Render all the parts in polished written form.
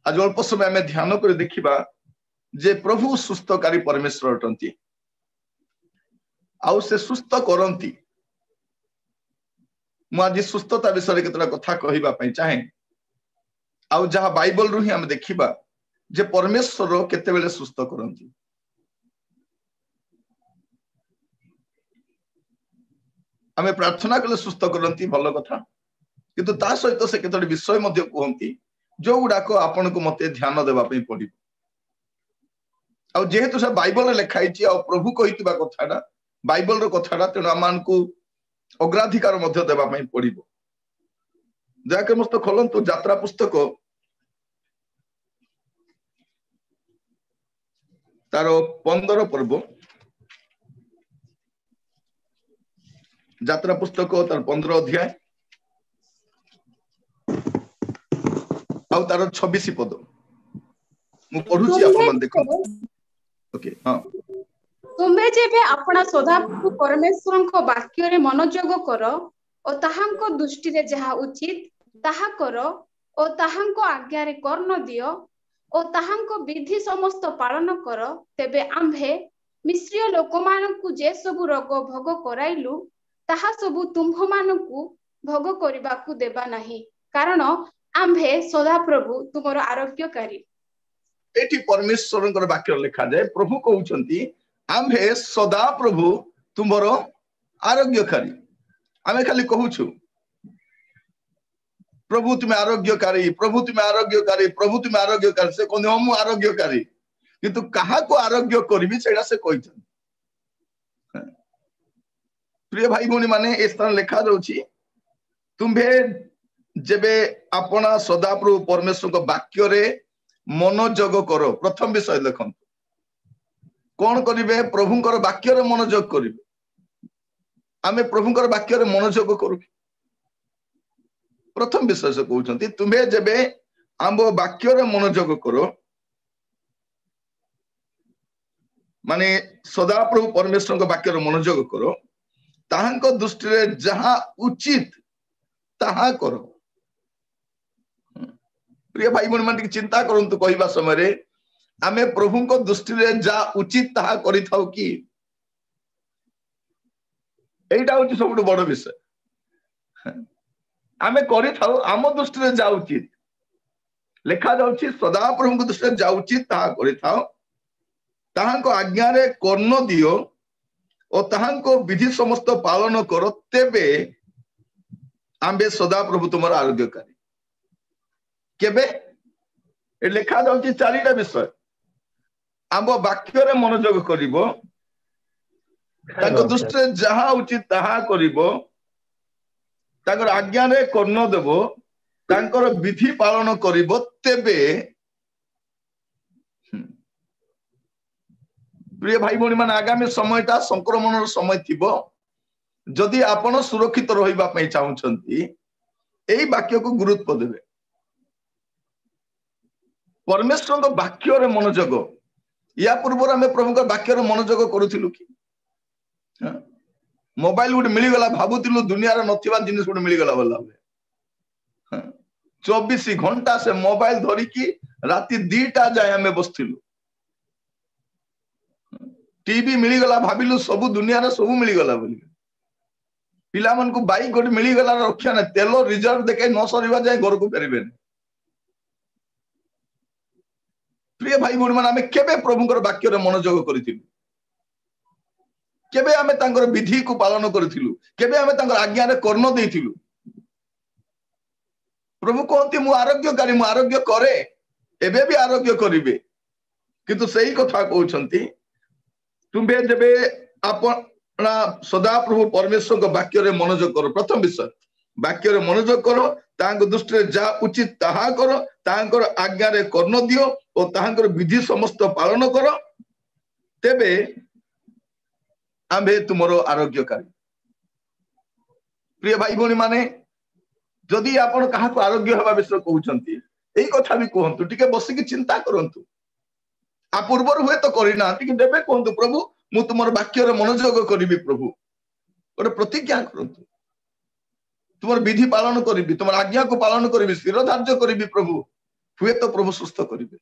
आज अल्प समय आम ध्यान कर देखा जे प्रभु सुस्थकारी परमेश्वर अटंती आउ से सुस्थ करती। मुझे सुस्थता विषय केतला कथा कहवाई चाहे आउ जहाँ बाइबल रु ही आम देखा जे परमेश्वर केतेबेले सुस्थ करती। आम प्रार्थना कले सुस्थ करती भल कथा किंतु ता सहित से केतोटी विषय मध्य कहती जो गुड़ाक आपण को मते ध्यान देवाई पड़ो। आ जेहेतु से बाइबल लिखाई प्रभु कही कथा बाइबल कथा तेणु आम को अग्राधिकार देवाई पड़ो। जहाँके मस्त खोलतु यात्रा पुस्तक तार 15 पर्व यात्रा पुस्तक तार 15 अध्याय आउ तार 26 पद मु पढुची आपण मन देखो। ओके हां तुम्हे जेबे अपना सदाप्रभु परमेश्वर को वाक्य रे मनोयोग करो और ताहांको दृष्टि रे जहा उचित ताहा करो और ताहांको आज्ञा रे कर्ण दियो और ताहांको विधि समस्त पालन करो तेबे आम्भे मिश्रीय लोक मानकु जे सब रोग भोग कराइलु ताहा सब तुम्भ मानकु भोग करिबाकु देबा नाही कारण आम्भे सदाप्रभु तुमरो आरोग्यकारी। एठी परमेश्वरଙ୍କର वाक्य लिखा जाए प्रभु कहउछंती आम्भे सदा प्रभु तुमरो आरोग्यकारी। आमे खाली कहउछु प्रभु तुम्हें आरोग्यकारी प्रभु तुम्हें आरोग्यकारी प्रभु तुम्हें आरोग्यकारी से कोन हम आरोग्यकारी किंतु कहा को आरोग्य करबी सेडा से कहिछन। प्रिय भाई भौणी माने ए स्थान लिखा जाउछि तुम्हे जेबे अपना सदाप्रभु परमेश्वर को वाक्य रे मनोयोग करो। प्रथम विषय देखो कौन करिवे प्रभुंकर वाक्य रे मनोयोग करिवे। आमे प्रभुंकर वाक्य रे मनोयोग करू। प्रथम विषय से कहउछंती तुम्हे जेबे आम्बो वाक्य रे मनोयोग करो माने सदाप्रभु परमेश्वर को वाक्य रे मनोयोग करो ताहांको दृष्टि रे जहां उचित ताहा करो। प्रिय भाई बहन मान चिंता करंतु कहवा समय रे आमे प्रभु को दृष्टि रे जा उचित ताहा करि थाउ कि एटा होची सबटु बड़ विषय। आमे करि थाउ आम दृष्टि रे जा उचित लिखा जाउची सदा प्रभु को दृष्टि रे जा उचित ताहा करि थाउ ताहांको आज्ञा रे कर्ण दियो और ताहांको विधि समस्त पालन करो तेबे आम्बे सदा प्रभु तुमर आरोग्यकारी। केबे ए लिखा जाउची 4टा विषय आम वाक्य रे मनोयोग करिवो ताको दृष्टि रे जहा उचित ताहा करिवो ताकर आज्ञा रे कर्ण देबो ताकर विधि पालन करिवो तेबे। प्रिय भाई भौणी मान आगामी समयटा संक्रमण समय थिबो जदि आपण सुरक्षित रहिबा पई चाहुछंती एई वाक्य को गुरुत्व देबे। परमेश्वर को वाक्य रे मनोयोग या पूर्व आम प्रभु को वाक्य रे मनोयोग करूथिलु कि मोबाइल गुटे मिली गला भाबुतिलु दुनिया रे नथिबा जिनिस गुटे मिली गला बोला 24 घंटा से मोबाइल धरी की राती 2टा जाय हमें बसथिलु टीवी मिली गला भाबिलु सब दुनिया रे सब मिली गला बोली पिला मन को बाइक गोटे मिली गला रक्षा ना तेल रिजर्व देखे न सरीबा जाय घर को फेरबे। प्रिय भाई भौणी मान आमे केबे प्रभुंकर वाक्य रे मनोयोग करिथिलु केबे आमे तांकर विधि को पालन करिथिलु केबे आमे तांकर आज्ञा रे कर्ण देथिलु। प्रभु कहते मु आरोग्य करे एबे भी आरोग्य करिवे किंतु सही कथा कहउछंती तुम्हे जेबे अपना सदा प्रभु परमेश्वर को वाक्य रे मनोयोग करो। प्रथम विषय वाक्य रे मनोयोग करो तांको दृष्टि रे जा उचित ताहा करो तांकर आज्ञा रे कर्ण दियो और तांकर विधि समस्त पालन करो तेबे आम्भे तुमरो आरोग्यकारी। प्रिय भाई भौणी माने जदि आपण कहा को आरोग्य हवा विषय कहउछंती एई कथा भी कहंतु टिके बसिकी चिंता करंतु आ पूर्वर हुए तो करिना टिके देबे कहंतु प्रभु मु तुमर वाक्य रे मनोयोग करिवि प्रभु गोटे प्रतिज्ञा करंतु तुमर विधि पालन करिवि तुमर आज्ञा को पालन करिवि शिर धार्य करिवि प्रभु हुए तो प्रभु सुस्थ करेंगे।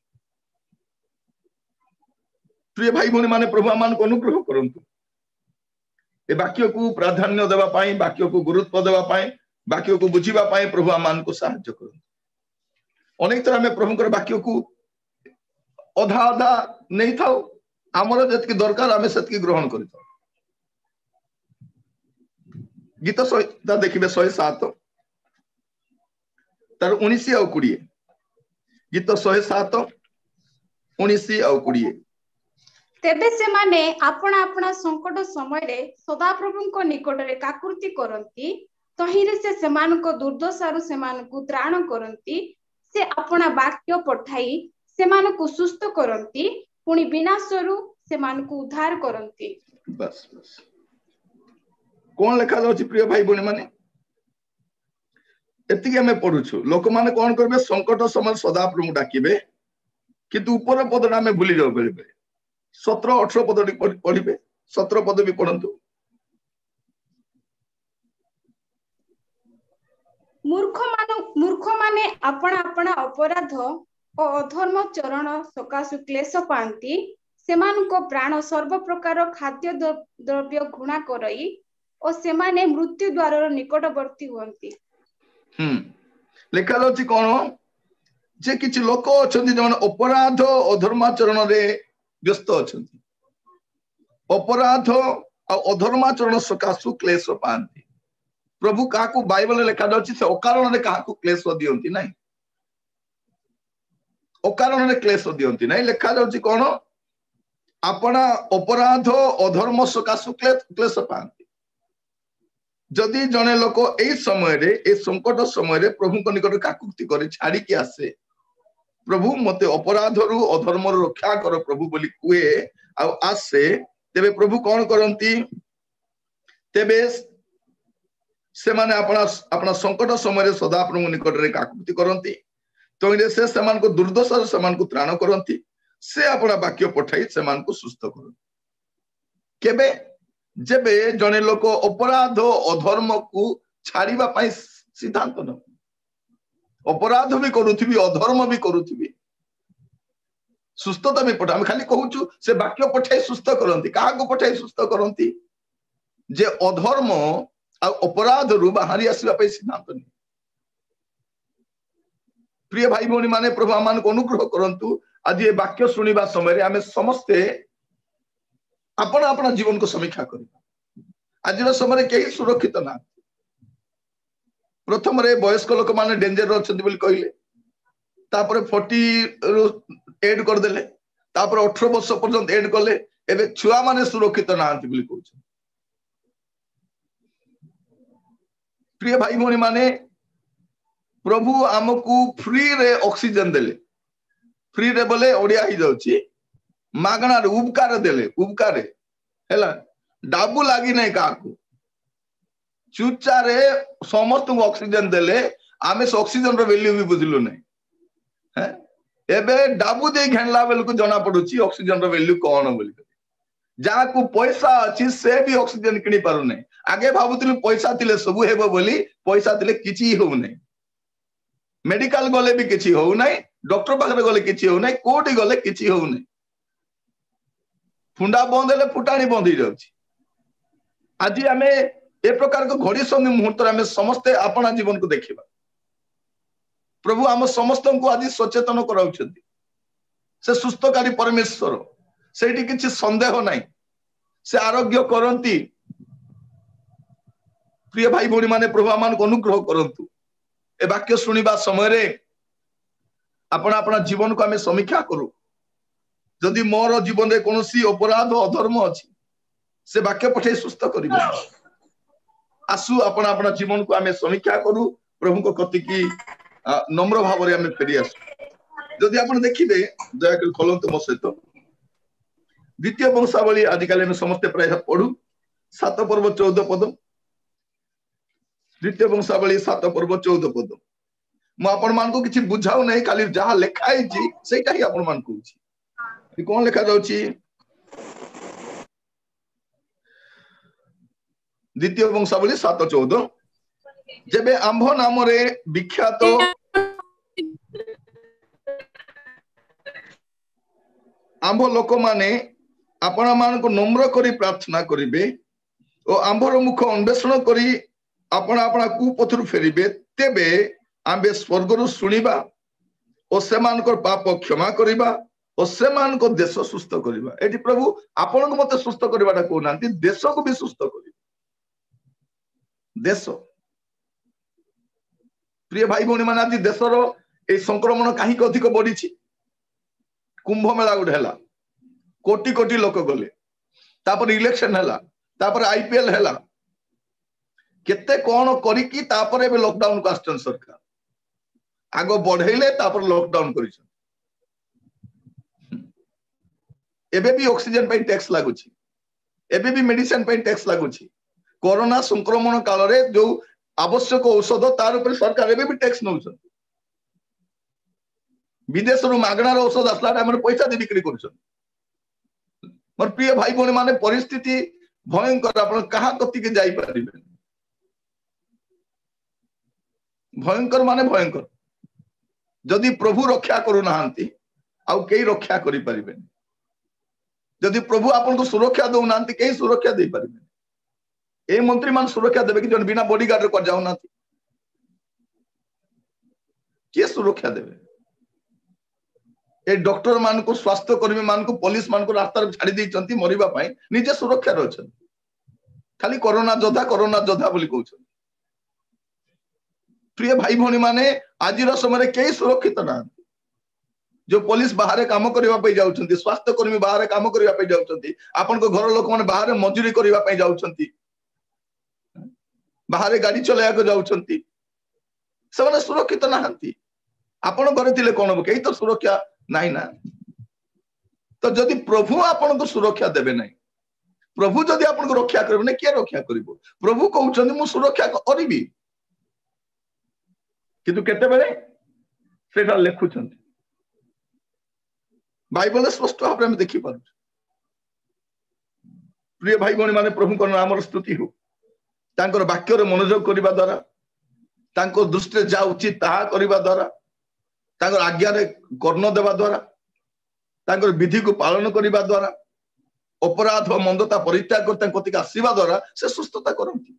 प्रिय भाई भौणी माने प्रभु आमान को अनुग्रह करंतु ए वाक्य को प्राधान्य देवा पाई, वाक्य को गुरुत्व देवा पाई, वाक्य को बुझीबा पाई प्रभु आमान को सहायता करंतु। अनेक तरह में प्रभु कर वाक्य को अधा अधा नहीं थाओ, आमर जतकी दरकार आमे सेतकी ग्रहण करितो। गीत ता देखिबे 107 तार 19 और 20, गीत 107 19 और 20। तेबे से माने अपना अपना संकट समय रे सदा प्रभु को निकट रे काकुति करंती, तहिरे से समान को दुर्दशारु समान को त्राण करंती। से अपना वाक्य पठाई समान को सुस्थ करंती, पुणी विनाशरु समान को उद्धार करंती। बस बस कौन लिखा जाउची प्रिय भाई बने माने एतिके हमें पढुछु। लोक माने कौन करबे संकट समय सदा प्रभु डाकिबे, किंतु ऊपर पदना में भूली जाओ बेले बेले। 17-18 पद पढ़िबे, 17 पद भी पढ़ंतु। मूर्ख माने अपना अपना अपराध और अधर्म चरण सकाशु क्लेश पांती, सेमान को प्राण सर्व प्रकार खाद्य द्रव्य घृणा करई और सेमाने मृत्यु द्वार निकटवर्ती हुअंती। लिखा जाउची कोन जे किछि लोक अछंती जन अपराध अधर्माचरण रे व्यस्त अछंती, अपराध और अधर्माचरण सकाशु क्लेश पांती। प्रभु काकू बाइबल लिखा जाउची से अकारण रे काकू क्लेश दियंती नाही, अकारण रे क्लेश दियंती नाही। लिखा जाउची कोन अपना अपराध अधर्म सकाशु क्लेश पांती। जदि जने लोक ए समय रे ए संकट समय रे प्रभु को निकट काकुति करे छाड़ी के आसे, प्रभु मते अपराध रु अधर्म रु रक्षा कर प्रभु बोली कुए आ आसे, तेबे प्रभु कौन करंती, तेबे से माने अपना संकट समय रे सदा प्रभु निकट रे काकुति करंती, तोइले से समान को दुर्दशा समान को त्राण करंती। से अपना वाक्य पठाई समान को सुस्थ करंती। केबे जेबे जने लोक अपराध अधर्म को छाड़ीबा पाई सिद्धांत न, अपराध भी करुथिबी अधर्म भी करुथिबी, सुस्थता भी पठा। हम खाली कहूछु से वाक्य पठाई सुस्थ करंती। काहा को पठाई सुस्थ करंती, जे अधर्म आ अपराध रु बाहरी आसीबा पाई सिद्धांत नहीं। प्रिय भाई भौणी माने प्रभु आमान को अनुग्रह करंतु। आज ये वाक्य सुनिबा समय रे आमे समस्ते अपना अपना जीवन को समीक्षा करिबा। आज समय कहीं सुरक्षित ना। प्रथम रे वयस्क लोक माने डेंजर अछंती बोली कहिले, तापर 40 रु ऐड कर देले, तापर 18 वर्ष पर्यंत ऐड करले, एबे छुआ माने सुरक्षित नांती बोली कहउछ। प्रिय भाई भौणी माने प्रभु आमको फ्री रे ऑक्सीजन देले, फ्री रे बोले ओडिया ही जाउची मागना रे उपकार देले, उपकार हैला डाबू लागी नहीं काकू, चुचा रे समस्त ऑक्सीजन देले। आमे से ऑक्सीजन रो वैल्यू भी बुझलु नहीं है, एबे डाबू दे घेनला बेल को जना पडुची ऑक्सीजन रो वैल्यू कोन बोली। जा को पैसा अछि से भी ऑक्सीजन किनी पारु नहीं। आगे भाबुतिलु पैसा थिले सब हेबो बोली, पैसा थिले किछि हो नहीं। मेडिकल गले भी किछि हो नहीं, डॉक्टर पाखरे गले किछि हो नहीं, कोठी गले किछि हो नहीं। फुंडा बंद हेले फुटाणी बंद ही जाउची। आज आमे ए प्रकार को घड़ी संधि मुहूर्त आमे समस्ते अपना जीवन को देखिबा। प्रभु आम समस्त को आज सचेतन कराउछंती। से सुस्थकारी परमेश्वर, सेठी किछि संदेह नहीं, से आरोग्य करंती। प्रिय भाई भौणी माने प्रभु आमान को अनुग्रह करंतु। ए वाक्य सुनिबा समय रे अपना अपना जीवन को आमे समीक्षा करू। जदि मोर जीवन रे कोनोसी अपराध अधर्म अछि, से वाक्य पठे सुस्थ करिबे। आसु अपना अपना जीवन को आमे समीक्षा करू, प्रभु को कति की नम्र भाव रे आमे फेरी आसु। जदि आपण देखिबे दया कर खोलंतु मो सहित द्वितीय वंशावली। आजिकल हम समस्त प्राय पढ़ू 7 पर्व 14 पद। द्वितीय वंशावली 7 पर्व 14 पद। मु आपण मान को किछि बुझाउ नै, खाली जहा लेखाई छी सेटा ही आपण मान कहूची। कौन लिखा जाउची, द्वितीय वंशावली आंभ लोक माने आपण मान को नम्र करी प्रार्थना करिवे और आंभर मुख अन्वेषण करी आपण आपण कुपथरु फेरिबे तेबे आंबे स्वर्गरु सुनिबा और सेमानकर पाप क्षमा करिबा और सेमानकर देश सुस्थ करिबा। एटी प्रभु आपण को मते सुस्थ करिबाटा को नांती देश को भी सुस्थ करिबा। देश प्रिय भाई भौणी माने आज देशर ए संक्रमण काहे को अधिक बढ़ी छी। कुंभ मेला गुड हैला कोटी कोटी लोक गले तापर इलेक्शन हैला तापर आईपीएल हैला केते कोन करी की तापर ए लॉकडाउन को आस्टन सरकार आगो बढ़ेले तापर लॉकडाउन करिछ। एबे भी ऑक्सीजन पे टैक्स लागुची एबे भी मेडिसिन पे टैक्स लागुची। कोरोना संक्रमण काल रे जो आवश्यक औषध तार ऊपर सरकार एबे भी टैक्स नउछ। विदेश रु मागणार औषध असला टाइम पैसा दे बिक्री करूछ। मोर प्रिय भाई भौणी माने परिस्थिति भयंकर आपण कहा कति के जाई परिबे। भयंकर माने भयंकर जदि प्रभु रक्षा करू नाहंती आउ केही रक्षा करि परिबे। जदि प्रभु आपन को सुरक्षा दउ नाहंती केही सुरक्षा दे परिबे। ए मंत्री मान सुरक्षा देबे कि जन बिना बॉडीगार्ड रे कर जाउ नाथी के सुरक्षा देबे। ए डॉक्टर मान को स्वास्थ्य कर्मी मान को पुलिस मान को रास्ता छाड़ी दैछंती मरिबा पई निजे सुरक्षा रहछन। खाली कोरोना जोधा बोली कहउछन। प्रिय भाई भौणी माने आजिर समय कई सुरक्षित ना। जो पुलिस बाहर काम करबा पई जाउछंती स्वास्थ्य कर्मी बाहर काम करबा पई जाउछंती आपन को घर लोक माने बाहर मजूरी करबा पई जाउछंती बाहर गाड़ी चलाया को जाउछंती सबने सुरक्षित नाहंती। आपन घरे थिले कोन कई तो सुरक्षा नहीं ना। तो जदि प्रभु आपन को सुरक्षा देबे नहीं प्रभु जदि आपन को रक्षा करबे नहीं के रक्षा करिवो। प्रभु कहउछंती मु सुरक्षा करबी किंतु केते बेले सेटा लेखुछंती बाइबल स्पष्ट भाव में देखि पारु। प्रिय भाई भौणी माने प्रभु को नाम स्तुति हो तांकर वाक्य रे मनोयोग करिबा द्वारा तांको दृष्टि जा उचित ताहा करिबा द्वारा तांकर आज्ञा रे कर्ण देवा द्वारा तांकर विधि को पालन करिबा द्वारा अपराध और मंदता परित्याग कर तांको कतिक आसीबा द्वारा से सुस्थता करंती।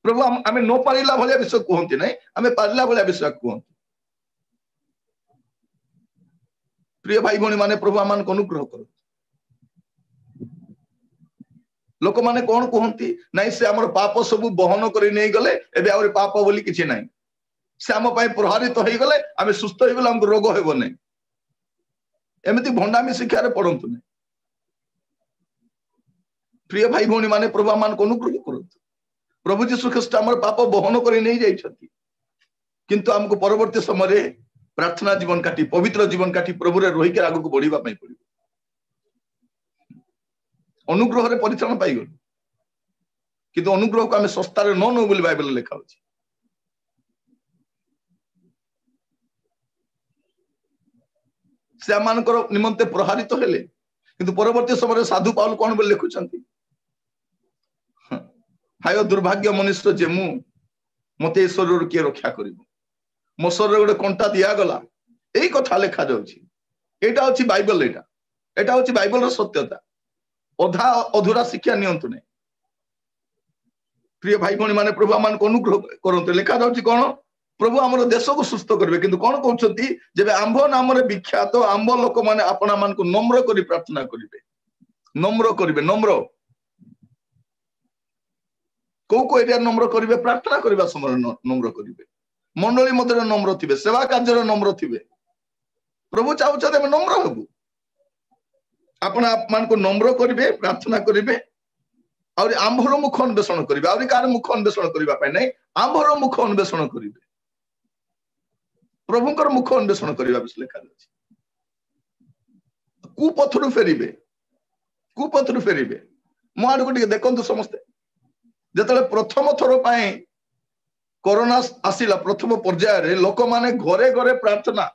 प्रभु आमे नो पारिला भलिया विषय कहंती नै आमे पारिला भलिया विषय कहंती। प्रिय भाई भौणी माने प्रभु आमान को अनुग्रह करो। लोक माने कोन कहंती नै से हमर पाप सब बहन करि नै गले एबे और पाप बोली किछि नै से हम पई प्रहारित होई गले आमे सुस्थ होई गले हमको रोग हेबो नै एमिति भंडामी शिक्षा रे पढंतु नै। प्रिय भाई भौणी माने प्रभु आमान को अनुग्रह करो। प्रभु यीशु ख्रीस्ट हमर पाप बहन करि नै जाई छथि किंतु हमको परवर्ती समय रे प्रार्थना जीवन काटी पवित्र जीवन काटी प्रभु रे रही के आगु को बढ़ीबा पई पड़िबो। अनुग्रह रे परित्राण पाई गल किंतु अनुग्रह को आमे सस्ता रे न नो बोली बाइबल लिखा अछि। से मानकर निमंते प्रहारित हेले किंतु परवर्ती समय साधु पाउल कोन बोली लिखुछंती हाय दुर्भाग्य मनुष्य जे मु मते ईश्वर के रक्षा करिवो मो शरीर गोटे कंटा दिया गला एई कथा लिखा जाउछि। एटा होछि बाइबल एटा होछि बाइबल रो सत्यता अधा अधूरा शिक्षा नियंतु नै। प्रिय भाई भौणी माने प्रभु आमान को अनुग्रह करंतु लिखा जाउछि कोन प्रभु हमर देश को सुस्थ करबे किंतु कोन कहउछंती जेबे आंभ नाम रे विख्यात आंभ लोक माने आपना मान को नम्र करी प्रार्थना करिवे। नम्र करिवे नम्र को एरिया नम्र करिवे प्रार्थना करबा समय नम्र करिवे मंडली मध्य नम्र थिबे सेवा कार्य नम्र थिबे। प्रभु चाहउछते हम नम्र हबु आपण आप मान को नम्र करिवे प्रार्थना करिवे और आंभर मुख अन्वेषण करिवे और कार मुख अन्वेषण करिबा पय नै आंभर मुख अन्वेषण करिवे प्रभुकर मुख अन्वेषण करिबा बिस लेखा अछि। कुपथरु फेरिबे मो आडको टिके देखंतु समस्ते जेतले प्रथम थरो पय कोरोना आसिला प्रथम पर्याय रे लोक माने घरे घरे प्रार्थना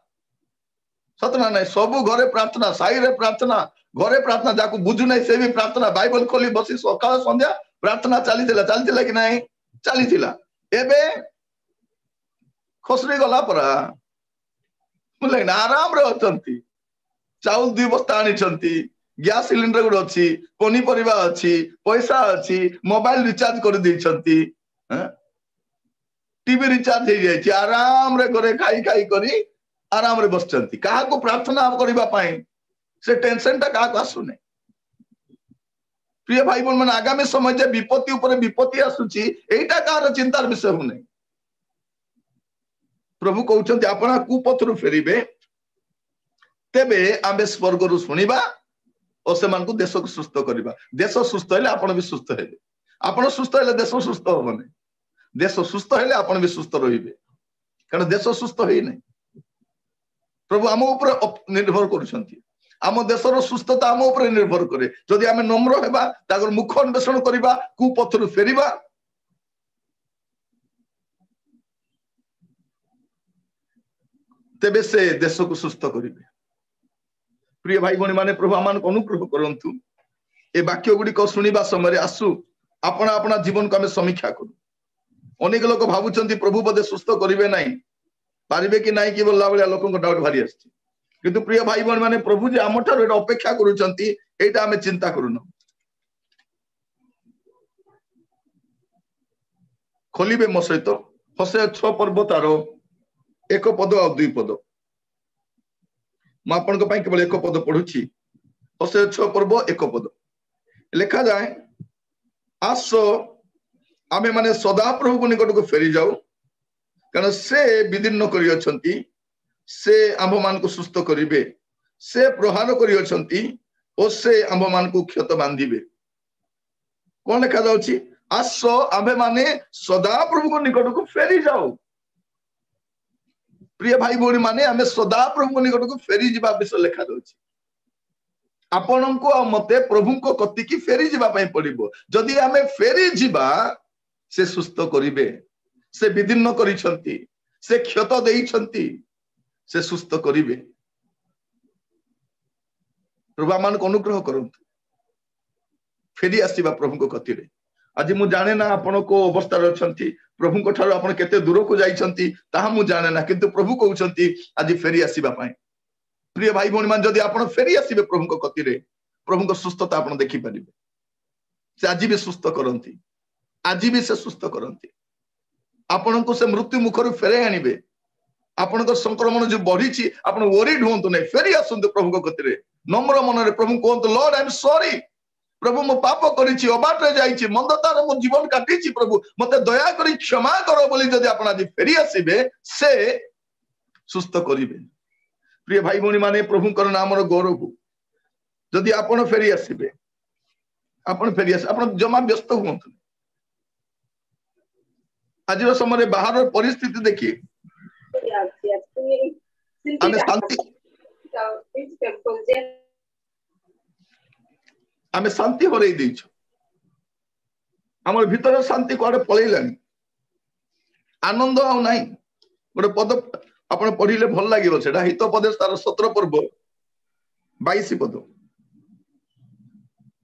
सतना नै सब घरे प्रार्थना साई रे प्रार्थना घरे प्रार्थना जाको बुझु नै से भी प्रार्थना बाइबल खोली बसी सकाळ संध्या प्रार्थना चलीथिला कि नै चलीथिला एबे खसरी गला परा मुले आराम रे अछंती चाउल 2 बस्ता आनिछंती गैस सिलिंडर गुड अच्छी पनीपरिया अच्छी पैसा अच्छी मोबाइल रिचार्ज कर दैछंती टीवी रिचार्ज हो जाए आराम रे घरे खाई खाई करी आराम रे बसचंती कहा को प्रार्थना करबा पाए से टेंशन टा कहा को आसुने प्रिय भाई बहन माने आगामी समय जे विपत्ति ऊपर विपत्ति आसुची एटा कार चिंतार विषय होने प्रभु कहउछंती आपना कुपथरु फेरिबे तेबे आमे स्वर्ग रु सुनिबा और से मान को देश को सुस्थ करबा देश सुस्थ हेले आपण भी सुस्थ हेले आपण सुस्थ हेले देश सुस्थ होबने देश सुस्थ हेले आपण भी सुस्थ रहिबे कारण देश सुस्थ हेइ नै प्रभु आम ऊपर निर्भर करूछंती आम देशर सुस्थता आम ऊपर निर्भर करे जदि आमे नम्र हेबा तागर मुख अन्वेषण करबा कुपथरु फेरिबा तेबे से देश को सुस्थ करिबे प्रिय भाई भणी माने प्रभु आमान को अनुग्रह करंतु ए वाक्य गुडी को सुनिबा समय आसु अपना अपना जीवन को आमे समीक्षा करू अनेक लोक भाबुचंती प्रभु बदे सुस्थ करिवे नाही पारिबे कि नाही कि बोलला बलिया लोकन को डाउट भारी आछि किंतु प्रिय भाई भणी माने प्रभु जे आमठार एटा अपेक्षा करूचंती एटा आमे चिंता करूनो खोलिबे मो सहित होशे 6 पर्व तार 1 पद और 2 पद मैं केवल 1 पद पढ़ुची होशे 6 पर्व 1 पद लिखा जाए आस आमे माने सदा प्रभु को निकट को फेरी जाऊ कारण से विदीर्ण करी अछंती से आंभ मान को सुस्थ करिवे से प्रहार करी अछंती और से आंभ मान को क्षत बांधिबे कोन लिखा जाउची आस आमे माने सदा प्रभु को निकट को फेरी जाऊ प्रिय भाई भौणी माने आमे सदा प्रभु को निकट को फेरी जिबा विषय लिखा जाउची आपन को आ मते प्रभु को कति की फेरी जिबा पई पड़िबो जदि आमे फेरी जिबा से सुस्थ करिवे से विदीर्ण करिसंती से क्षत देइसंती से सुस्थ करिवे प्रभु मान को अनुग्रह करंतु फेरी आसीबा प्रभु को कति रे आज मु जाने ना आपण को अवस्था रे अछंती प्रभु को ठारो आपण केते दूर को जाइछंती ताहा मु जाने ना किंतु प्रभु कहउछंती आज फेरी आसीबा पई प्रिय भाई भौणी मान जदि आपण फेरी आसीबे प्रभु को कति रे प्रभु को सुस्थता आपण देखि परिबे से आज भी सुस्थ करंती आज भी से सुस्थ करंती आपण को से मृत्यु मुखरु फेरे आनिबे आपण को संक्रमण जो बढ़ी आपण वरीड होंतु नै फेरी आसंतु प्रभु को कति रे नम्र मन रे प्रभु कहंतु लॉर्ड आई एम सॉरी प्रभु मो पाप करिछि अबाट रे जाइछि मंदतार मो जीवन काटिछि प्रभु मते दया करी क्षमा करो बोली जदि आपण आज फेरी आसीबे से सुस्थ करिवे प्रिय भाई भौणी माने प्रभु कर नाम रो गौरव जदि आपण फेरी आसीबे आपण फेरी आसी आपण जमा व्यस्त होंतु आज रो समय बाहर परिस्थिति देखि आमे शांति आमे शांति हरई देइछु हमर भीतर शांति कोडे पळैलानी आनंद आ नाही गोटे पद आपण पढिले भल लागिबो सेटा हित पदेश तार 17 पर्व 22 पद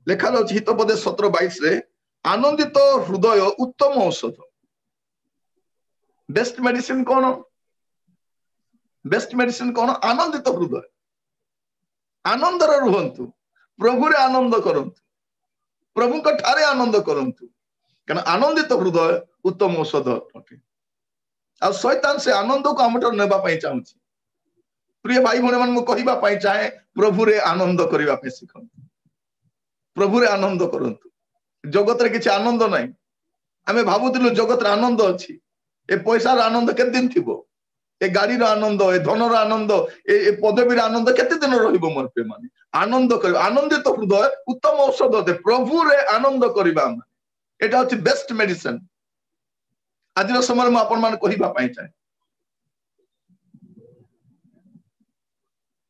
लेखा जाउछि हित पदेश 17 22 रे आनंदित हृदय उत्तम औषध बेस्ट मेडिसिन कोन आनंदित हृदय आनंद रे रहंतु प्रभु रे आनंद करंतु प्रभु को ठारे आनंद करंतु कारण आनंदित हृदय उत्तम औषध अटे आ शैतान से आनंद को हमटर नेबा पई चाहूची प्रिय भाई भणे मन मो कहिबा पई चाहे प्रभु रे आनंद करिबा पे सिखंतु प्रभु रे आनंद करंतु जगत रे किछ आनंद नाही आमे भाबुतिलु जगत रे आनंद अछि ए पैसा रे आनंद केते दिन थिबो ए गाड़ी रो आनंद ए धन रो आनंद ए पदवी रो आनंद केते दिन रहिबो मोर पे माने आनंद कर आनंदित हृदय उत्तम औषध दे प्रभु रे आनंद करिबा माने एटा अछि बेस्ट मेडिसिन आज रो समय में आपण मान कहिबा पई चाहे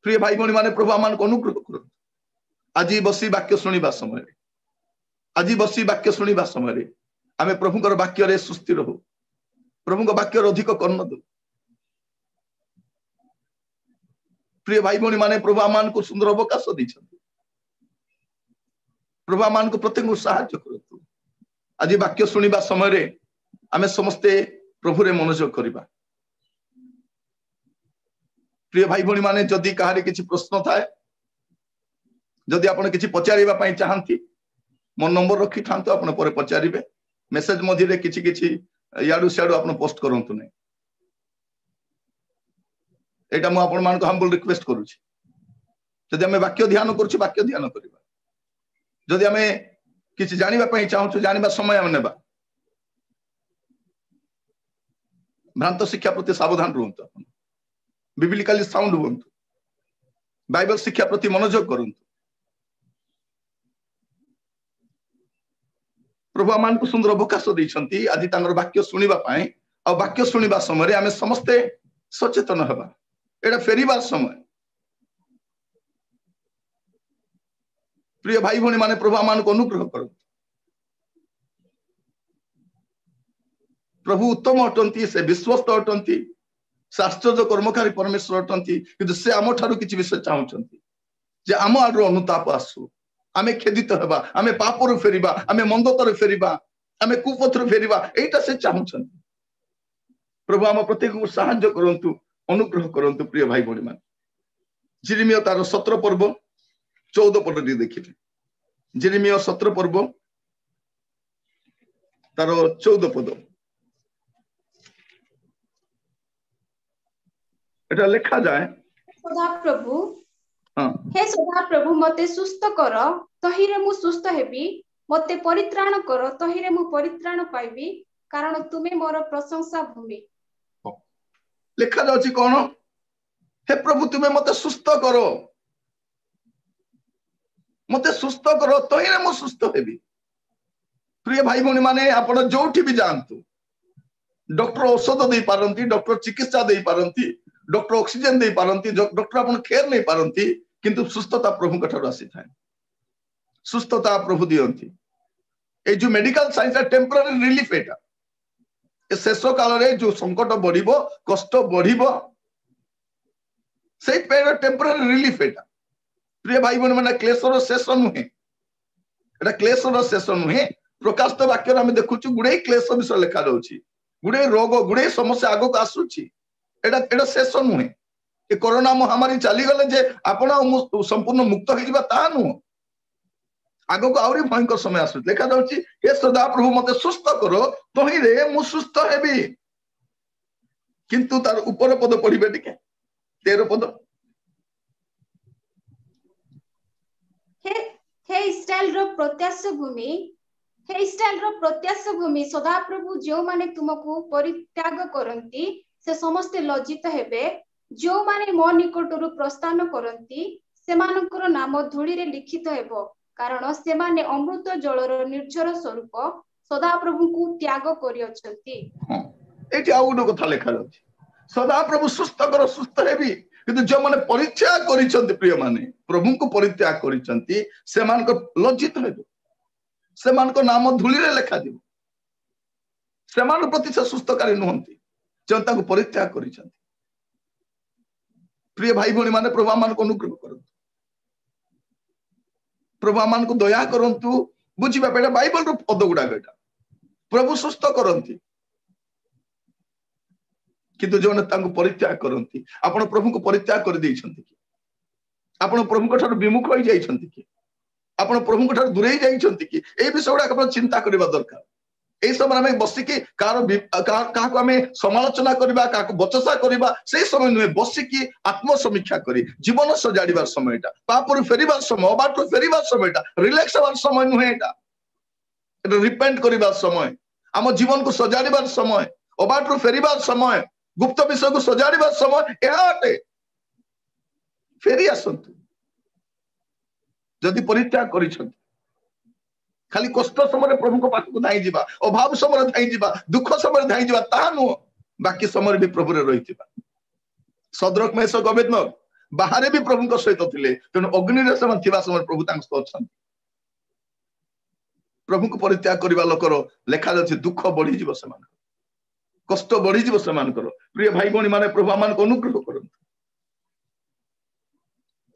प्रिय भाई भणी माने प्रभु आमान को अनुग्रह करू आज बसी वाक्य सुनिबा समय आज बसी वाक्य सुनिबा समय आमे प्रभु को वाक्य रे सुस्थिर रहू प्रभु को वाक्य रे अधिक कर्ण दो प्रिय भाई भणी माने प्रभु आमान को सुंदर अवकाश दैछंती प्रभु आमान को प्रत्येक सहायता करतु आज वाक्य सुनिबा समय रे आमे समस्ते प्रभु रे मनोयोग करिबा प्रिय भाई भणी माने जदि कहारे किछि प्रश्न थाए जदि आपण किछि पचारिबा पई चाहंती मो नंबर रखि थांतो आपण परे पचारिबे मेसेज मझिरे किछि किछि याडू सियाडू आपण पोस्ट करंतु नै एटा मु आपण मान को हम्बल रिक्वेस्ट करूछि जदि हमें वाक्य ध्यान करूछि वाक्य ध्यान करबा जदि हमें किछि जानिबा पई चाहूछु जानिबा समय हम नेबा भ्रांत शिक्षा प्रति सावधान रहंतु आपण बिब्लिकली साउंड होंतु बाइबल शिक्षा प्रति मनोयोग करंतु प्रभु आमान को सुंदर अवकाश दैछंती आदि तांगर वाक्य सुनिबा पई आ वाक्य सुनिबा समय रे हमें समस्ते सचेतन हबा एटा फेरिबा समय प्रिय भाई भणी माने प्रभु आमान को अनुग्रह करंतु प्रभु उत्तम अटंती से विश्वस्त अटंती शास्त्रज कर्मकारी परमेश्वर अटंती किंतु से आम ठारू किछि विषय चाहुचंती जे आम आडर अनुताप आसु आमे खेदित हेबा आमे पापरु फेरिबा आमे मंदतर फेरिबा आमे कुपथरु फेरिबा एटा से चाहुचंती प्रभु आम प्रत्येक को सहाय्य करंतु अनुग्रह करंतु प्रिय भाई भणी मान जिरिमिया तार 17 पर्व 14 पद दी देखिले जिरिमिया 17 पर्व तार 14 पद एटा लिखा जाए सदा प्रभु हां हे सदा प्रभु मते सुस्त कर तहिरे मु सुस्त हेबी मते परित्राण कर तहिरे मु परित्राण पाइबी कारण तुमे मोर प्रशंसा भूमि लिखा जाउची कोन हे प्रभु तुमे मते सुस्त करो तहिरे मु सुस्त हेबी प्रिय भाई भणी माने आपण जोठी भी जानतु डॉक्टर औषध दे पारंती डॉक्टर चिकित्सा दे पारंती डॉक्टर ऑक्सीजन दे पारंती डॉक्टर आपण केयर नहीं पारंती किंतु सुस्थता प्रभु कठार आसी थाए सुस्थता प्रभु दियंती ए जो मेडिकल साइंस टेम्पररी रिलीफ एटा ए शेष काल रे जो संकट बढ़िबो कष्ट बढ़िबो से टेम्पररी रिलीफ एटा प्रिय भाई बहन माने क्लेशर शेष नुहे एटा क्लेशर शेष नुहे प्रकाशित वाक्य रे हम देखुछु गुडे क्लेश विषय लिखा जाउची गुडे रोग गुडे समस्या आगो को आसुची एटा एटा शेष नुहे ए कोरोना महामारी चली गले जे आपण संपूर्ण मुक्त हो जिबा ता नु आगो को आउरी भयंकर समय आसु लिखा जाउची हे सदा प्रभु मते सुस्त करो तही रे मु सुस्त हेबी किंतु तार ऊपर पद पढिबे टिके 13 पद हे इस्राएल रो प्रत्याश भूमि सदा प्रभु जो माने तुमको परित्याग करंती से समस्त लज्जित हेबे जो माने मो निकटरु प्रस्थान करंती सेमानकर नाम धूली रे लिखित हेबो कारण से माने अमृत जलर निर्झर स्वरूप सदा प्रभु को त्याग करि अछंती एटी आउ गो कथा लेखा अछि सदा प्रभु सुस्त कर सुस्त हेबी किंतु जो माने परित्याग करिसंती प्रिय माने प्रभु को परित्याग करिसंती सेमान को लज्जित हेबे सेमान को नाम धूली रे लिखा दिबो सेमान प्रति से सुस्तकारी नहंती जनता को परित्याग करिसंती प्रिय भाई भणी माने प्रभु आमान को अनुग्रह करंतु प्रभु आमान को दया करंतु बुझिबा बेटा बाइबल रो पद गुडा बेटा प्रभु सुस्त करंती किंतु जो तांको परित्याग करंती आपण प्रभु को परित्याग कर दैछंती कि आपण प्रभु को ठार विमुख होई जाइछंती कि आपण प्रभु को ठार दूरेई जाइछंती कि ए विषय गुडा आपण चिंता करबा दरकार ए समय हमें बसिकी का हमें समालोचना करबा का बचसा करबा से समय नुहे बसिकी आत्म समीक्षा करी जीवन सजाड़ीबार समयटा पापरु फेरिबार समय बाटो फेरिबार समयटा रिलैक्स होबार समय नुहे एटा रिपेंट करबार समय आम जीवन को सजाड़ीबार समय अबाटो फेरिबार समय गुप्त विषय को सजाड़ीबार समय एहाटे फेरी आसंतु जदि परित्याग करिसंतु खाली कष्ट समय प्रभु को पाख को धाई जीवा अभाव समय धाई जीवा दुख समय धाई जीवा ता नु बाकी समय भी प्रभु रे रहिथिबा सदरक मेषक अबेदनगो बाहर भी प्रभु को सहित थिले तेनु अग्नि रे समय थिबा समय प्रभु तांग सहित अछंती प्रभु को परित्याग करबा लोकर लेखा जाछि दुख बढ़ी जीव समान कष्ट बढ़ी जीव समान करो प्रिय भाई भणी माने प्रभु आमान को अनुग्रह करंतु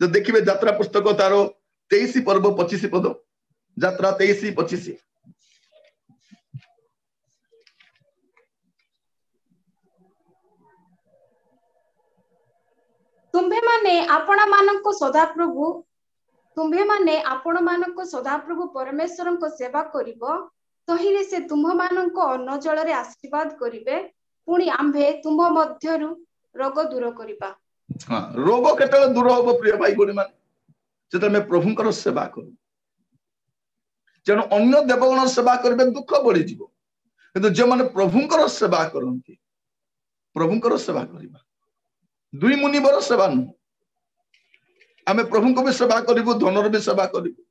जो देखिबे यात्रा पुस्तक तारो 23 पर्व 25 पद यात्रा 23-25 तुम्भे माने आपणा मानक सदा प्रभु तुम्भे माने आपण मानको सदाप्रभु परमेश्वर को सेवा करिवो तहिरे से तुम्ह मानको अन्न जल रे आशीर्वाद करिवे पुणी आंभे तुम्ह मध्यरु रोग दूर करिबा। हां रोग केतले दूर होबो प्रिय भाई भौणी माने जेते मैं प्रभुंकर सेवा करू जन अन्य देवगण सेवा करबे दुख बढ़ी जीवो किंतु जे माने प्रभुंकर सेवा करंती प्रभुंकर सेवा करिबा दुई मुनिवर सेवा न आमे प्रभु को भी सेवा करिबु धनर भी सेवा करिबु।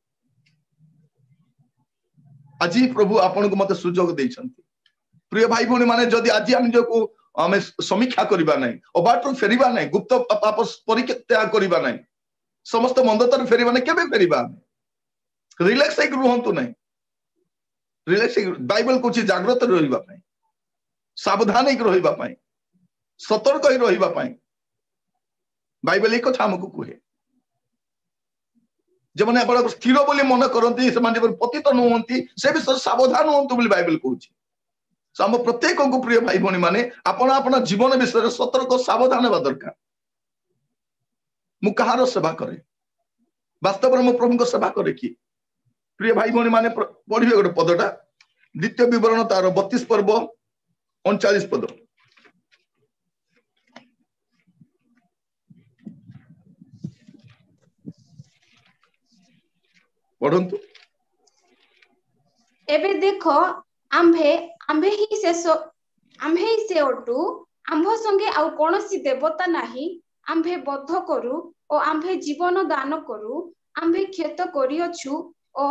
आज प्रभु आपन को मते सुजोग दैछंती प्रिय भाई भौणी माने जदि आज हम जो को आमे समीक्षा करिबा नै अबाटो फेरिबा नै गुप्त पाप परित्याग करिबा नै समस्त मंदतर फेरिबा नै केबे फेरिबा रिलैक्स एक रहंतु नै रिलैक्स बाइबल को जागृत रहिबा पई सावधान एक रहिबा पई सतर्क ही रहिबा पई बाइबल एक कथा हमको कहे जब आप स्थिर बोली मन करती से पतित नुहंती से विषय सावधान हूँ बोली बाइबल कहूँ आम प्रत्येक को प्रिय भाई भौणी माने आपण आपण जीवन विषय सतर्क सावधान होगा दरकार मु कहार सेवा करे वास्तव में मु प्रभु को सेवा करे कि प्रिय भाई भौणी माने पढ़िबे गोटे पदटा द्वितीय विवरण तार 32 पर्व 39 पद पढ़ंतु। एबे देखो आंभे आंभे ही से ओटू आंभ संगे आउ कोनोसी देवता नाही आंभे बद्ध करू ओ आंभे जीवन दान करू आंभे क्षत करियछु ओ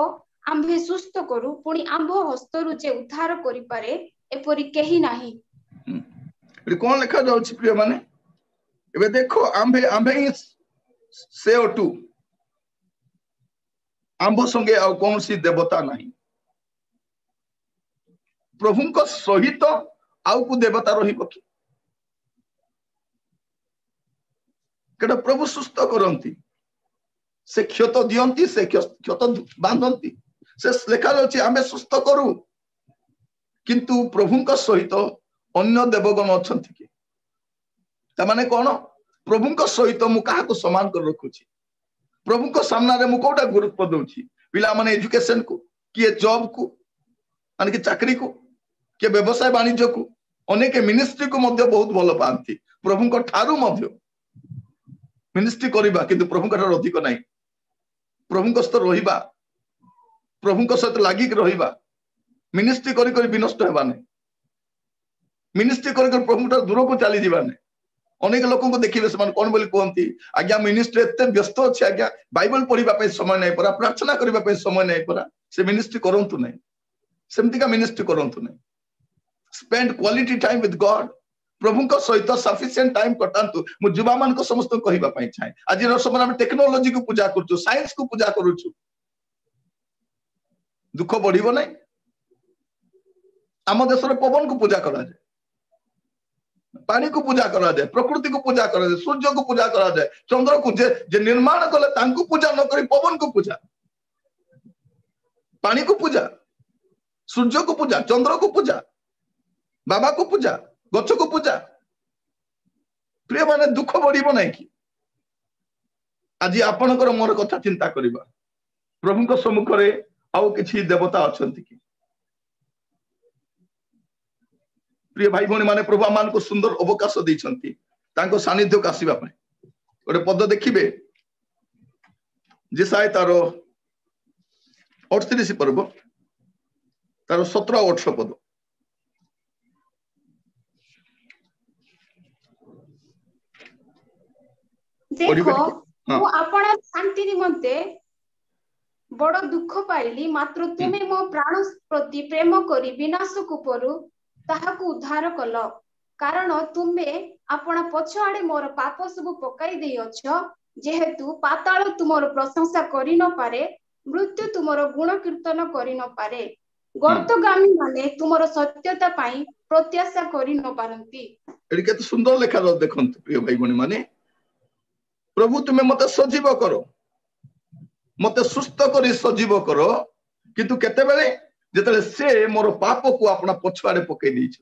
आंभे सुस्त करू पुणी आंभ हस्तरु जे उद्धार करि पारे एपरि केही नाही। कोन लिखा जाउछि प्रिय माने एबे देखो आंभे आंभे ही से ओटू आंभ संगे आउ कौन सी देवता नहीं प्रभु को सहित आउ को देवता रहिबो कि केडा प्रभु सुस्त करंती से क्षत दियंती से क्षत बांधंती से लेखा जाउछि आमे सुस्त करू किंतु प्रभु को सहित अन्य देवगण अछंती कि ता माने कोन प्रभु को सहित मु काहा को समान कर रखुछि प्रभु को सामने मु कोटा गुरुत्व दउछि पिला माने एजुकेशन को किए जॉब को माने कि चाकरी को किए व्यवसाय वाणिज्य को अनेक मिनिस्ट्री को मध्य बहुत भल पाती प्रभु को ठारू मध्य मिनिस्ट्री करिबा किंतु प्रभु का अधिक नाही प्रभु को सहित रहिबा प्रभु को सहित लागी रहिबा मिनिस्ट्री करी करी विनष्ट हेबा नै मिनिस्ट्री करी करी प्रभु टा दूर को चली जीबा नै अनेक लोक को देखिए से कौन बोली कहती आज्ञा मिनिस्ट्री एत व्यस्त अच्छे आज्ञा बाइबल पढ़ा समय नहीं परा प्रार्थना करने समय नहीं परा से मिनिस्ट्री करंतु नहीं सेमती का मिनिस्ट्री करंतु नहीं spend quality time with God प्रभु को सहित सफिशिएंट टाइम कटांतु मु युवा मान को समस्त कहबा पई चाहे आज समय हम टेक्नोलॉजी को पूजा करछु साइंस को पूजा करूछु दुख बढ़िबो नहीं आम देश पवन को पूजा करा जाए पानी को पूजा करा जाए प्रकृति को पूजा करा जाए सूर्य को पूजा करा जाए चंद्र को जे निर्माण कले तांको पूजा न करी पवन को पूजा पानी को पूजा सूर्य को पूजा चंद्र को पूजा बाबा को पूजा गच्छ को पूजा प्रिय माने दुख बढ़िबो नहीं कि आज आपनकर मोर कथा चिंता करिबा प्रभु को सम्मुख रे आउ किछि देवता अछंती कि प्रिय भाई भौणी माने प्रभु मान को सुंदर अवकाश दैछंती तांको सानिध्य को आसीबा पय गोटे पद देखिबे जेसाय तार 38 पर्व तार 17 18 पद देखो मु आपण शांति निमंते बड़ दुख पाइली मात्र तुमे मो प्राण प्रति प्रेम करी विनाश को परू ताहाकु उद्धार कल कारण तुमे आपण पछआडे मोर पाप सब पकाई देई अछ जेहेतु पाताल तुमर प्रशंसा करि न पारे मृत्यु तुमर गुण कीर्तन करि न पारे गर्तगामी माने तुमर सत्यता पाई प्रत्याशा करि न पारंती। एडी केते सुंदर लेखा रो देखंतु प्रिय भाई बहनी माने प्रभु तुमे मते सजीव करो मते सुस्थ करी सजीव करो किंतु केते बेले जेतले से मोर पाप को अपना पछुआडे पकई दैछ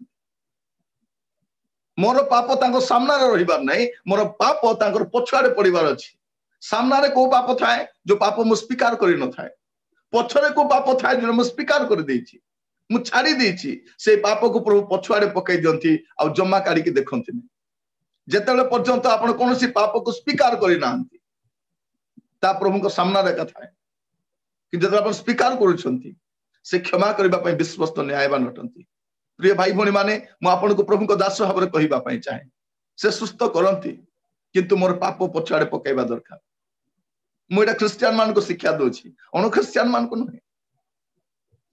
मोर पाप तांको सामना रे रहिबार नै मोर पाप तांकर पछुआडे पड़िबार अछि सामने को पाप थाए जो पाप मु स्वीकार करि न थाए पछरे को पाप थाए जो मु स्वीकार कर देछि मु छाड़ी देछि से पाप को प्रभु पछुआड़े पकई दियंती आ जम्मा काढी के देखंती जेतेले पर्यंत आपण कोनोसी पाप को स्वीकार करि नांती ता प्रभु को सामना रे कथा है कि जेतेले आपण स्वीकार करूछंती से क्षमा करबा पई विश्वस्त न्यायवान अटंती प्रिय भाई भणी माने मु आपण को प्रभु को दास भाबरे कहिबा पई चाहे से सुस्त करंती किंतु मोर पाप पछाड़े पकईबा दरकार मु एटा क्रिश्चियन मान को शिक्षा दोछि अन क्रिश्चियन मान को नहीं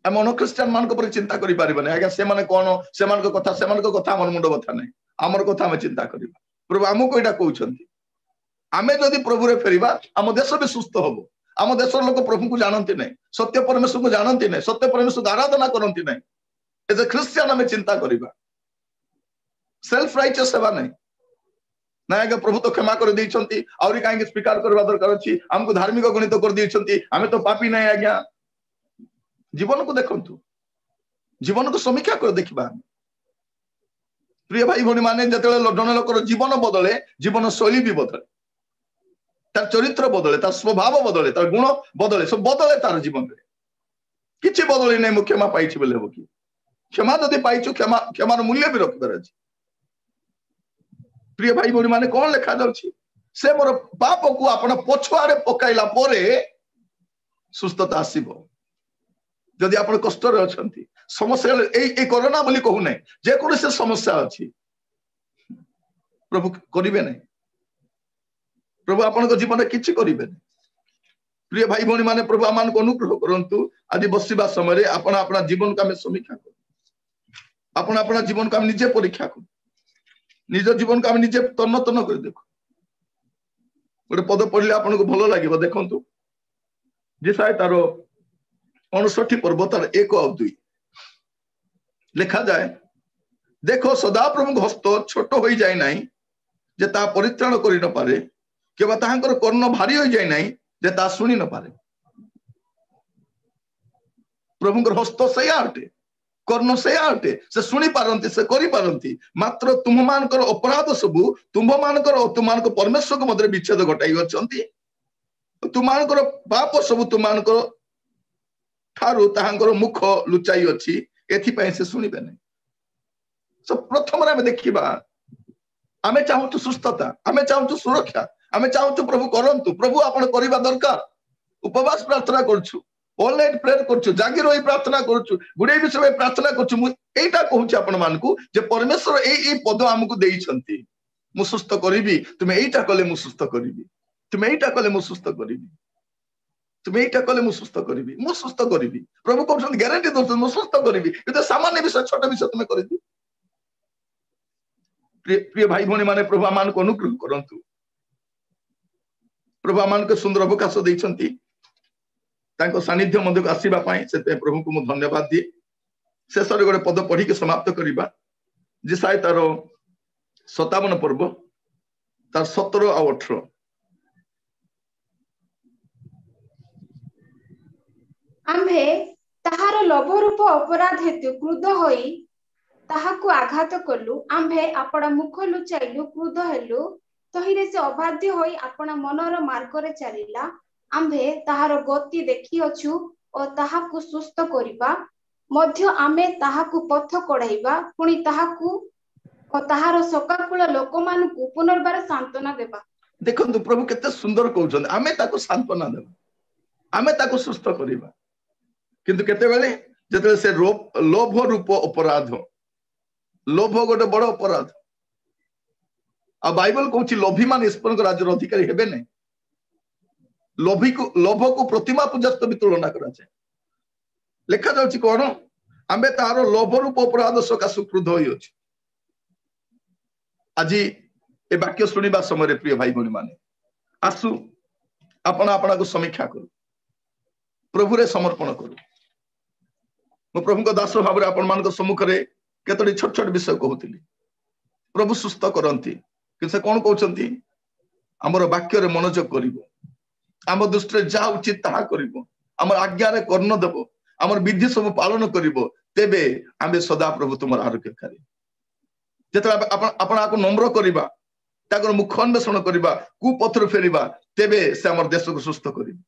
हम अन क्रिश्चियन मान को पर चिंता करि पारिबने आगे से माने कोन से मान को कथा हमर मुंड बथा नहीं हमर कथा हम चिंता करिबा प्रभु हमको एटा कहउछंती आमे जदि प्रभु रे फेरिबा हम देश भी सुस्त होबो हम देश लोक प्रभु को जानंती नहीं सत्य परमेश्वर को जानंती नहीं सत्य परमेश्वर आराधना करंती नहीं एज ए क्रिश्चियन हमें चिंता करिबा सेल्फ राइचियस हेबा नहीं ना आगे प्रभु तो क्षमा कर देइछंती आउरी काहे स्वीकार करबा दरकार अछि हमको धार्मिक गणित कर देइछंती हमें तो पापी नहीं आज्ञा जीवन को देखंतु जीवन को समीक्षा कर देखिबा प्रिय भाई भणी माने जतले जन लोकर जीवन बदले जीवन शैली भी बदले तार चरित्र बदले तार स्वभाव बदले तार गुण बदले सब बदले तार जीवन रे किछि बदले नै मु क्षमा पाइछि बोले हो कि क्षमा जदि पाइछु क्षमार मूल्य भी रखिबार अछि प्रिय भाई भणी माने कोन लिखा जाउछि से मोर पाप को आपण पछुआरे पकाइला परे सुस्थता आसीबो जदि आपण कष्ट रे अछंती समस्या ए कोरोना बोली कहू नै जे कोन से समस्या अछि प्रभु करिवे नै प्रभु आपण को जीवन किछि करिवे नै प्रिय भाई भणी माने प्रभु आमान को अनुग्रह करंतु आज बसिबा समय रे आपण अपना जीवन का में समीक्षा कर आपण अपना जीवन का निजे परीक्षा कर निज जीवन को हम निजे तन्न तन्न कर देखो गोटे पद पढ़ले आपन को भलो लागिबो देखंतु जेसाय तारो 59 पर्व तार 1 और 2 लिखा जाए देखो सदा प्रभु हस्त छोट होई जाय नाही जे ता परित्राण करि न पारे केबा ताहांकर कर्ण भारी होई जाय नाही जे ता सुनी न पारे प्रभुकर हस्त सया अटे कर्ण से आटे से सुनी पारंती से करि पारंती मात्र तुम मानकर अपराध सब तुम मानकर तुम मानकर परमेश्वर को मध्य विच्छेद घटाई अछंती तुम मानकर पाप सब तुम मानकर ठारू ताहांकर मुख लुचाई अछि एथि पय से सुनिबे नै सो प्रथम रे हम देखिबा हमें चाहू सुस्थता हमें चाहू सुरक्षा हमें चाहू प्रभु करंतु प्रभु आपण करिबा दरकार उपवास प्रार्थना करछु ऑल नाइट प्रेयर करछु जागी रही प्रार्थना करछु गुडे विषय प्रार्थना करछु मु एटा कहूची आपण मानकू जे परमेश्वर ए पद हमकु देई छंती मु सुस्त करिबी तुमे एटा कले मु सुस्त करिबी तुमे एटा कले मु सुस्त करिबी तुमे एटा कले मु सुस्त करिबी प्रभु कहउछन ग्यारंटी दोछन मु सुस्त करिबी एते सामान्य विषय छोट विषय तुमे करिबी प्रिय भाई भणी माने प्रभु आमान को अनुग्रह करंतु प्रभु आमान को सुंदर अवकाश देई छंती तांको सानिध्य मध्य को आसीबा पाई से प्रभु को मु धन्यवाद दिए शेष रे गोटे पद पढ़ी के समाप्त करिबा जेसाय तार 57 पर्व तार 17 और 18 आम्भे ताहार लोभ रूप अपराध हेतु क्रुद्ध होई ताहाकु आघात कलु आम्भे आपण मुख लुचाइलु क्रुद्ध हेलु तहिरे से अबाध्य होई आपण मनर मार्ग रे चलिला आम्भे ताहार गति देखि अछु और ताहाकु सुस्त करिबा मध्य आमे ताहाकु पथ कढाइबा पुनी ताहाकु और ताहार सकाकुल लोक मानकु पुनर्बार सांत्वना देबा देखंतु प्रभु केते सुंदर कहउछन आमे ताकु सांत्वना देबा आमे ताकु सुस्त करिबा किंतु केते बेले जते से लोभ रूप अपराध लोभ गोटे बड़ अपराध आ बाइबल कहउछि लोभी मान ईश्वर को राज्य अधिकारी हेबे नै लोभ को प्रतिमा पूजा भी तुलना करा जाए लिखा जाउछि कोन आम्बे तार लोभ रूप अपराध सकाशु क्रुद्ध होई अछि आज ए वाक्य सुनिबा समय प्रिय भाई भणी माने आसु अपना अपना को समीक्षा करू प्रभु रे समर्पण करू मो प्रभु को दास भाव रे आपण मान को सम्मुख रे केतडी छोट छोट विषय कहउतिली प्रभु सुस्त करंती कि से कोन कहउछंती हमर वाक्य रे मनोयोग करिवो आम दृष्टि जहा उचित ताहा करिवो हमर आज्ञा रे कर्ण देबो हमर विधि सब पालन करिवो तेबे आमे सदा प्रभु तुमर आरोग्यकारी जेतला आपण आपन नम्र करिबा ताकर मुख अन्वेषण करिबा कुपथर फेरिबा तेबे से हमर देश को सुस्थ करिबे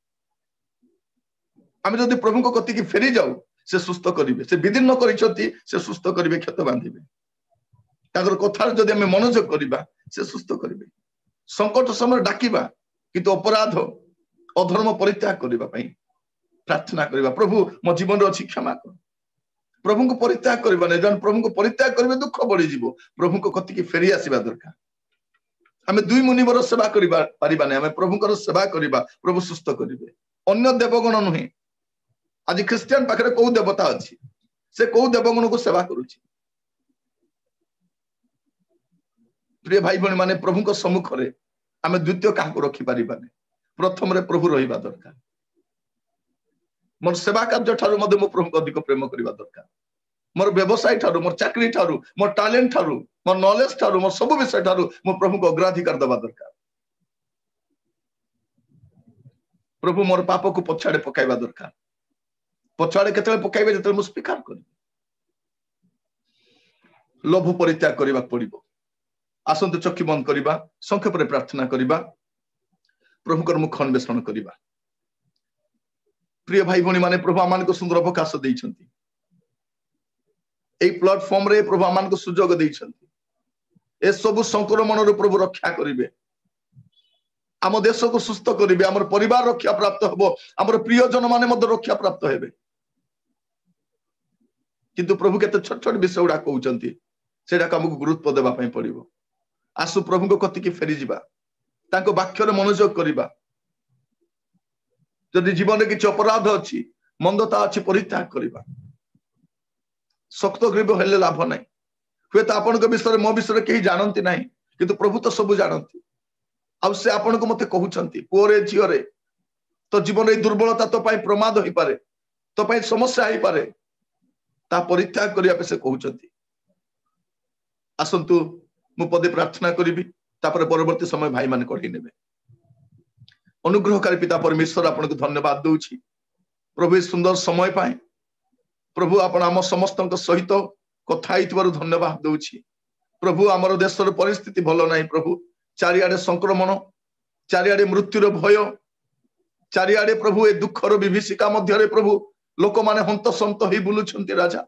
आमे जदि प्रभु को कति की फेरी जाऊ से सुस्थ करिबे से विधि न करिसथि से सुस्थ करिबे क्षत बांधिबे तागर कथा जदि हमें मनोयोग करिबा से सुस्थ करिबे संकट समय डाकिबा किंतु अपराध अधर्म परित्याग करिबा पई प्रार्थना करिबा प्रभु मो जीवन रो क्षमा कर प्रभु को परित्याग करिबा नै जन प्रभु को परित्याग करिबे दुख बढ़ी जीवो प्रभु को कति की फेरी आसीबा दरकार हमें दुई मुनिवर सेवा करिबा परिबा नै हमें प्रभु को सेवा करिबा प्रभु सुस्थ करिबे अन्य देवगण नुहे आज क्रिश्चियन पाखरे को देवता अछि से को देवगण को सेवा करूछि प्रिय भाई बहन माने प्रभु को सम्मुख रे हमें द्वितीय काहा को रखि परिबा नै प्रथम रे प्रभु रहिबा दरकार मोर सेवा कार्य ठारू मधे मो प्रभु को अधिक प्रेम करिबा दरकार मोर व्यवसाय ठारू मोर चाकरी ठारू मोर टैलेंट ठारू मोर नॉलेज ठारू मोर सब विषय ठारू मो प्रभु को अग्राधिकार दबा दरकार प्रभु मोर पाप को पछाड़े पकाइबा दरकार पछाड़े केतले पकाइबे जेतले मो स्वीकार करिबे लोभ परित्याग करिबा पड़िबो आसंत चक्षु बंद करिबा संक्षेप रे प्रार्थना करिबा प्रभु कर मुख अन्वेषण करिबा प्रिय भाई भणी माने प्रभु आमान को सुंदर अवकाश देइछंती ए प्लेटफॉर्म रे प्रभु आमान को सुजोग देइछंती ए सब संक्रमण रे प्रभु रक्षा करिवे आम देश को सुस्थ करिवे हमर परिवार रक्षा प्राप्त हबो हमर प्रियजन माने मध्य रक्षा प्राप्त हेबे किंतु प्रभु केते छोट छोट विषय उडा कहउचंती सेडा हमकु गुरुत्व देबा पई पड़िबो आसु प्रभु को कति की फेरी जिबा ताको वाक्य रे मनोयोग करिबा जदि जीवन में किसी अपराध अच्छी मंदता अच्छी परित्याग करिबा शक्त ग्रीव हेले लाभ नहीं हुए तो आपण विषय मो विषय कहीं जानती ना किंतु प्रभु तो सब जानती आ से आपण को मते कहउचंती पुओरे झियोरे तो जीवन में दुर्बलता तो पाई प्रमाद होई पारे तो पाई समस्या होई पारे ता परित्याग करिया पे से कहउचंती आसंतु मु पदे प्रार्थना करिबी तापर परवर्ती समय भाई माने कढी नेबे अनुग्रहकारी पिता परमेश्वर आपन को धन्यवाद दूची प्रभु सुंदर समय पाए प्रभु आपण आम समस्त सहित कथा हितबारु धन्यवाद दूची प्रभु आमर देशर परिस्थिति भलो नहीं प्रभु चारिआडे संक्रमण चारिआडे मृत्युर भय चारिआडे प्रभु ए दुखर विभीषिका मध्य प्रभु लोक माने हंत संत होई बुलुछंती राजा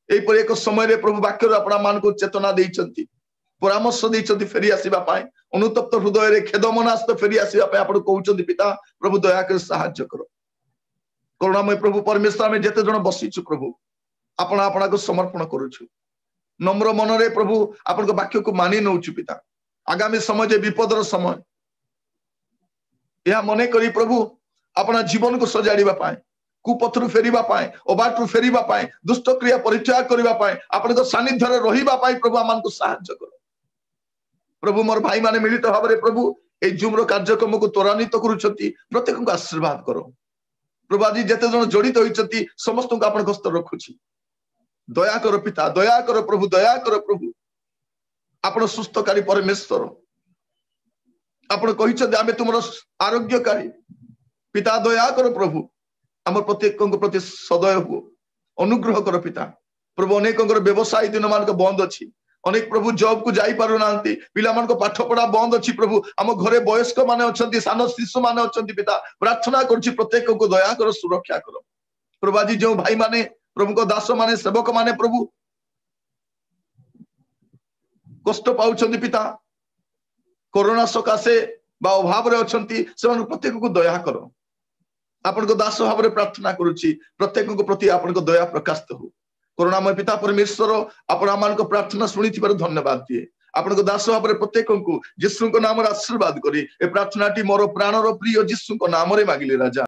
एई पर एक समय रे प्रभु वाक्य आपणा मान को चेतना देइछंती परामर्श देइछंती फेरी आसीबा पाए अनुतप्त हृदय रे खेद मनास्त फेरी आसीबा पाए आपण कहउछंती पिता प्रभु दया कर सहायता करो करुणामय प्रभु परमेश्वर में जेते जण बसिछु प्रभु आपण आपणा को समर्पण करूछु नम्र मन रे प्रभु आपण को वाक्य को मानि नउछु पिता आगामी समय जे विपदर समय यह मने करी प्रभु अपना जीवन को सजाड़ीबा पाए कुपथरु फेरिबा पाए अबाटरु फेरिबा पाए दुष्ट क्रिया परित्याग करिबा पाए आपण को सानिध्य रे रहिबा पाए प्रभु आमान को सहायता करो प्रभु मोर भाई माने मिलित भाव प्रभु ए जूम रो कार्यक्रम को त्वरान्वित करूछंती प्रत्येक को आशीर्वाद करो प्रभु आज जेते जण जड़ित होइछंती समस्त को आपण हस्त रखुछि दया करो पिता दया करो प्रभु आपण सुस्थकारी परमेश्वर आपण कहिछंती आमे तुमरो आरोग्यकारी पिता दया करो प्रभु आम प्रत्येक प्रति सदय हो अनुग्रह कर पिता प्रभु अनेक व्यवसाय दिन मान बंद अच्छी अनेक प्रभु जॉब को जाई पारु नांती पिला मान को पाठ पढ़ा बंद अच्छी प्रभु आम घरे वयस्क माने अछंती सान शिशु माने अछंती पिता प्रार्थना करछि प्रत्येक को दया कर सुरक्षा कर प्रभु आज जो भाई माने प्रभु को दास माने सेवक माने प्रभु कष्ट पाउछंती पिता कोरोना सकाशे बा अभाव रे अछंती से प्रत्येक को दया करो आपण को दास भाव में प्रार्थना करुछि प्रत्येक को प्रति आपण को दया प्रकाशित हो करुणामय पिता परमेश्वर आपण आमान को प्रार्थना सुनी धन्यवाद दिए आपण को दास भाव में प्रत्येक को यीशु को नाम आशीर्वाद करी ए प्रार्थनाटी मोर प्राणर प्रिय यीशु को नाम रे मागिले राजा।